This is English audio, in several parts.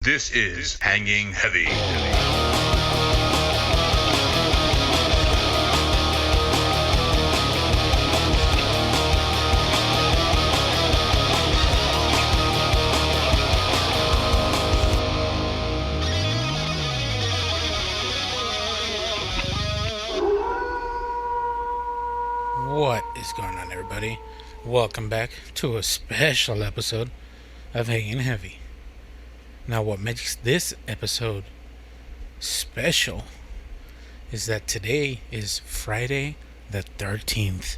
This is Hanging Heavy. What is going on, everybody? Welcome back to a special episode of Hanging Heavy. Now, what makes this episode special is that today is Friday the 13th.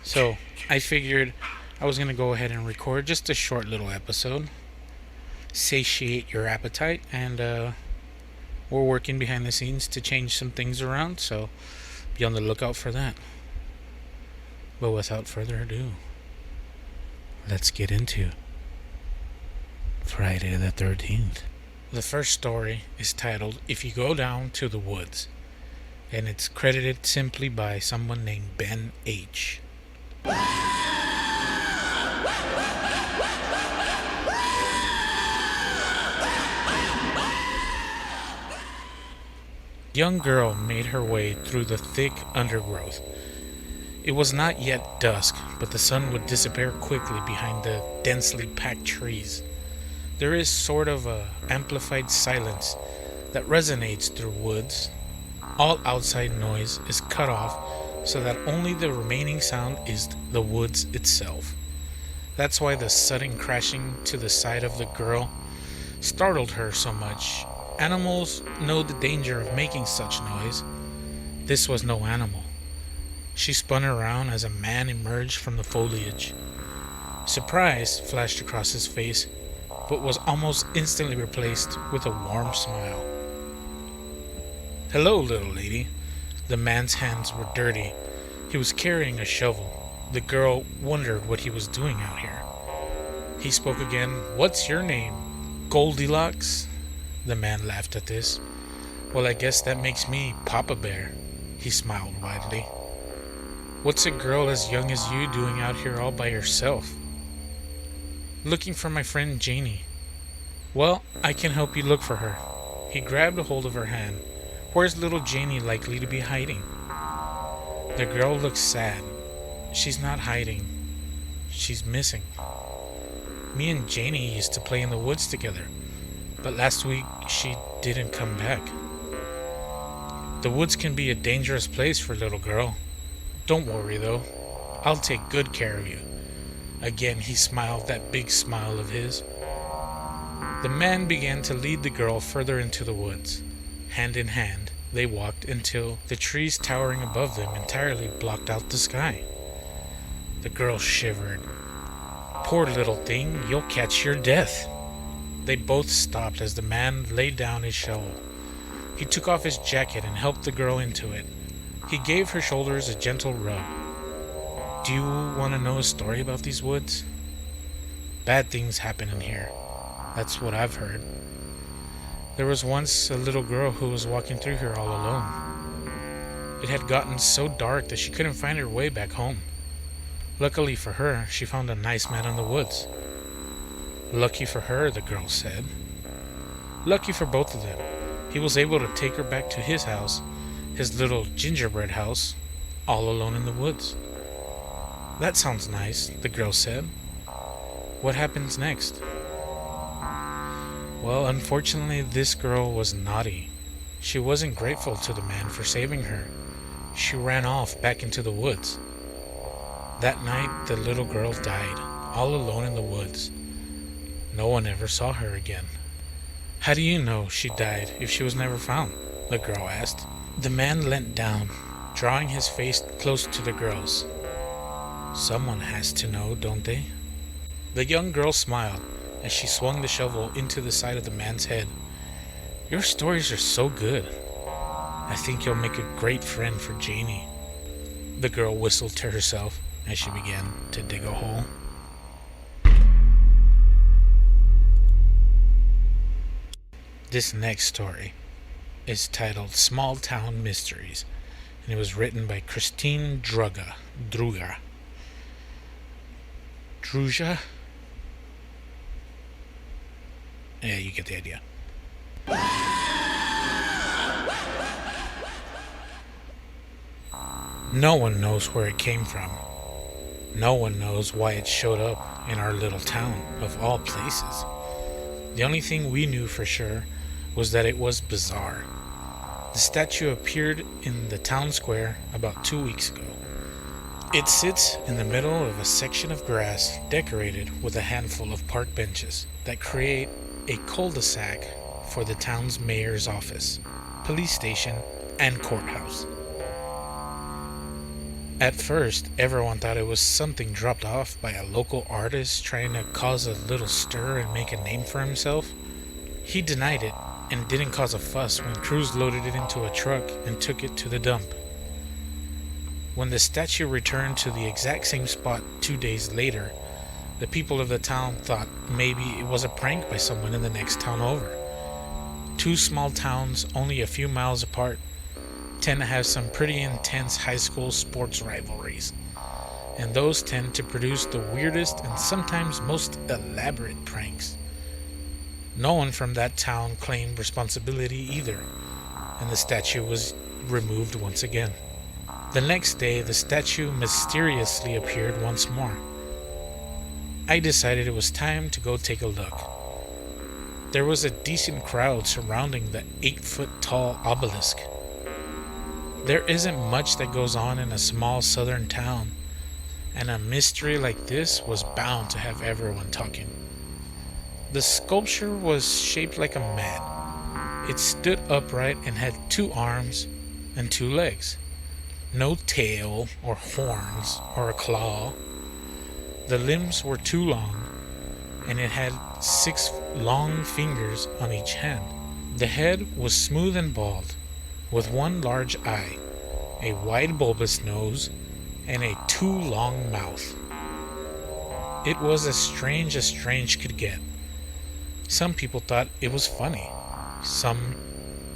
So, I figured I was going to go ahead and record just a short little episode, satiate your appetite, and we're working behind the scenes to change some things around, so be on the lookout for that. But without further ado, let's get into Friday the 13th. The first story is titled If You Go Down to the Woods, and it's credited simply by someone named Ben H. A young girl made her way through the thick undergrowth. It was not yet dusk, but the sun would disappear quickly behind the densely packed trees. There is sort of a amplified silence that resonates through woods. All outside noise is cut off so that only the remaining sound is the woods itself. That's why the sudden crashing to the side of the girl startled her so much. Animals know the danger of making such noise. This was no animal. She spun around as a man emerged from the foliage. Surprise flashed across his face, but was almost instantly replaced with a warm smile. "Hello, little lady." The man's hands were dirty. He was carrying a shovel. The girl wondered what he was doing out here. He spoke again. "What's your name? Goldilocks?" The man laughed at this. "Well, I guess that makes me Papa Bear." He smiled widely. "What's a girl as young as you doing out here all by herself?" "Looking for my friend Janie." "Well, I can help you look for her." He grabbed a hold of her hand. "Where's little Janie likely to be hiding?" The girl looked sad. "She's not hiding. She's missing. Me and Janie used to play in the woods together, but last week she didn't come back." "The woods can be a dangerous place for a little girl. Don't worry though, I'll take good care of you." Again he smiled that big smile of his. The man began to lead the girl further into the woods. Hand in hand, they walked until the trees towering above them entirely blocked out the sky. The girl shivered. "Poor little thing, you'll catch your death." They both stopped as the man laid down his shovel. He took off his jacket and helped the girl into it. He gave her shoulders a gentle rub. "Do you want to know a story about these woods? Bad things happen in here. That's what I've heard. There was once a little girl who was walking through here all alone. It had gotten so dark that she couldn't find her way back home. Luckily for her, she found a nice man in the woods." "Lucky for her," the girl said. "Lucky for both of them. He was able to take her back to his house, his little gingerbread house, all alone in the woods." "That sounds nice," the girl said. "What happens next?" "Well, unfortunately, this girl was naughty. She wasn't grateful to the man for saving her. She ran off back into the woods. That night, the little girl died, all alone in the woods. No one ever saw her again." "How do you know she died if she was never found?" the girl asked. The man leant down, drawing his face close to the girl's. "Someone has to know, don't they?" The young girl smiled as she swung the shovel into the side of the man's head. "Your stories are so good. I think you'll make a great friend for Janie." The girl whistled to herself as she began to dig a hole. This next story is titled Small Town Mysteries, and it was written by Christine Druga. Druja? Yeah, you get the idea. No one knows where it came from. No one knows why it showed up in our little town, of all places. The only thing we knew for sure was that it was bizarre. The statue appeared in the town square about 2 weeks ago. It sits in the middle of a section of grass decorated with a handful of park benches that create a cul-de-sac for the town's mayor's office, police station, and courthouse. At first, everyone thought it was something dropped off by a local artist trying to cause a little stir and make a name for himself. He denied it and didn't cause a fuss when crews loaded it into a truck and took it to the dump. When the statue returned to the exact same spot 2 days later, the people of the town thought maybe it was a prank by someone in the next town over. Two small towns only a few miles apart tend to have some pretty intense high school sports rivalries, and those tend to produce the weirdest and sometimes most elaborate pranks. No one from that town claimed responsibility either, and the statue was removed once again. The next day, the statue mysteriously appeared once more. I decided it was time to go take a look. There was a decent crowd surrounding the 8-foot-tall obelisk. There isn't much that goes on in a small southern town, and a mystery like this was bound to have everyone talking. The sculpture was shaped like a man. It stood upright and had 2 arms and 2 legs. No tail or horns or a claw. The limbs were too long, and it had 6 long fingers on each hand. The head was smooth and bald, with 1 large eye, a wide bulbous nose, and a too long mouth. It was as strange could get. Some people thought it was funny. Some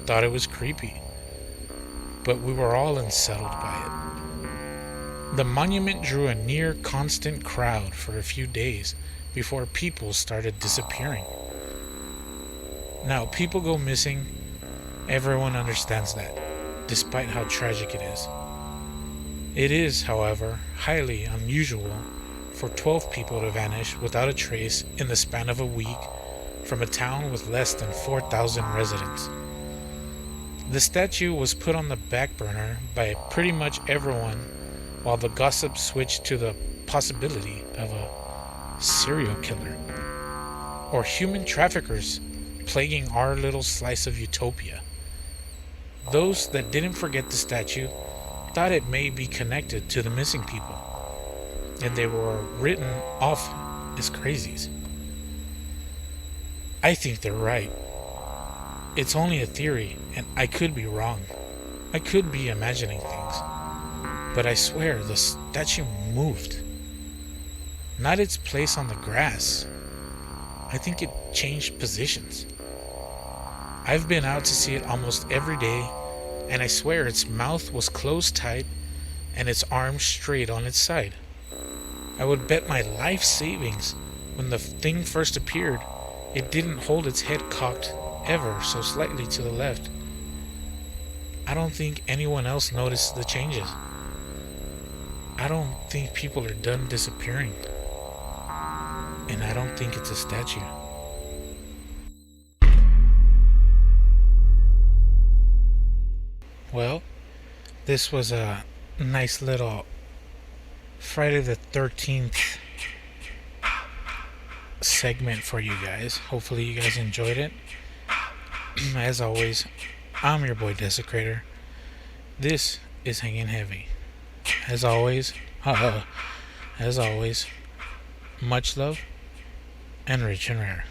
thought it was creepy. But we were all unsettled by it. The monument drew a near constant crowd for a few days before people started disappearing. Now, people go missing. Everyone understands that, despite how tragic it is. It is, however, highly unusual for 12 people to vanish without a trace in the span of a week from a town with less than 4,000 residents. The statue was put on the back burner by pretty much everyone, while the gossip switched to the possibility of a serial killer or human traffickers plaguing our little slice of utopia. Those that didn't forget the statue thought it may be connected to the missing people, and they were written off as crazies. I think they're right. It's only a theory, and I could be wrong. I could be imagining things. But I swear the statue moved. Not its place on the grass. I think it changed positions. I've been out to see it almost every day, and I swear its mouth was closed tight and its arms straight on its side. I would bet my life savings when the thing first appeared, it didn't hold its head cocked ever so slightly to the left. I don't think anyone else noticed the changes. I don't think people are done disappearing. And I don't think it's a statue. Well, this was a nice little Friday the 13th segment for you guys. Hopefully you guys enjoyed it. As always, I'm your boy Desecrator. This is Hanging Heavy. As always, much love and rich and rare.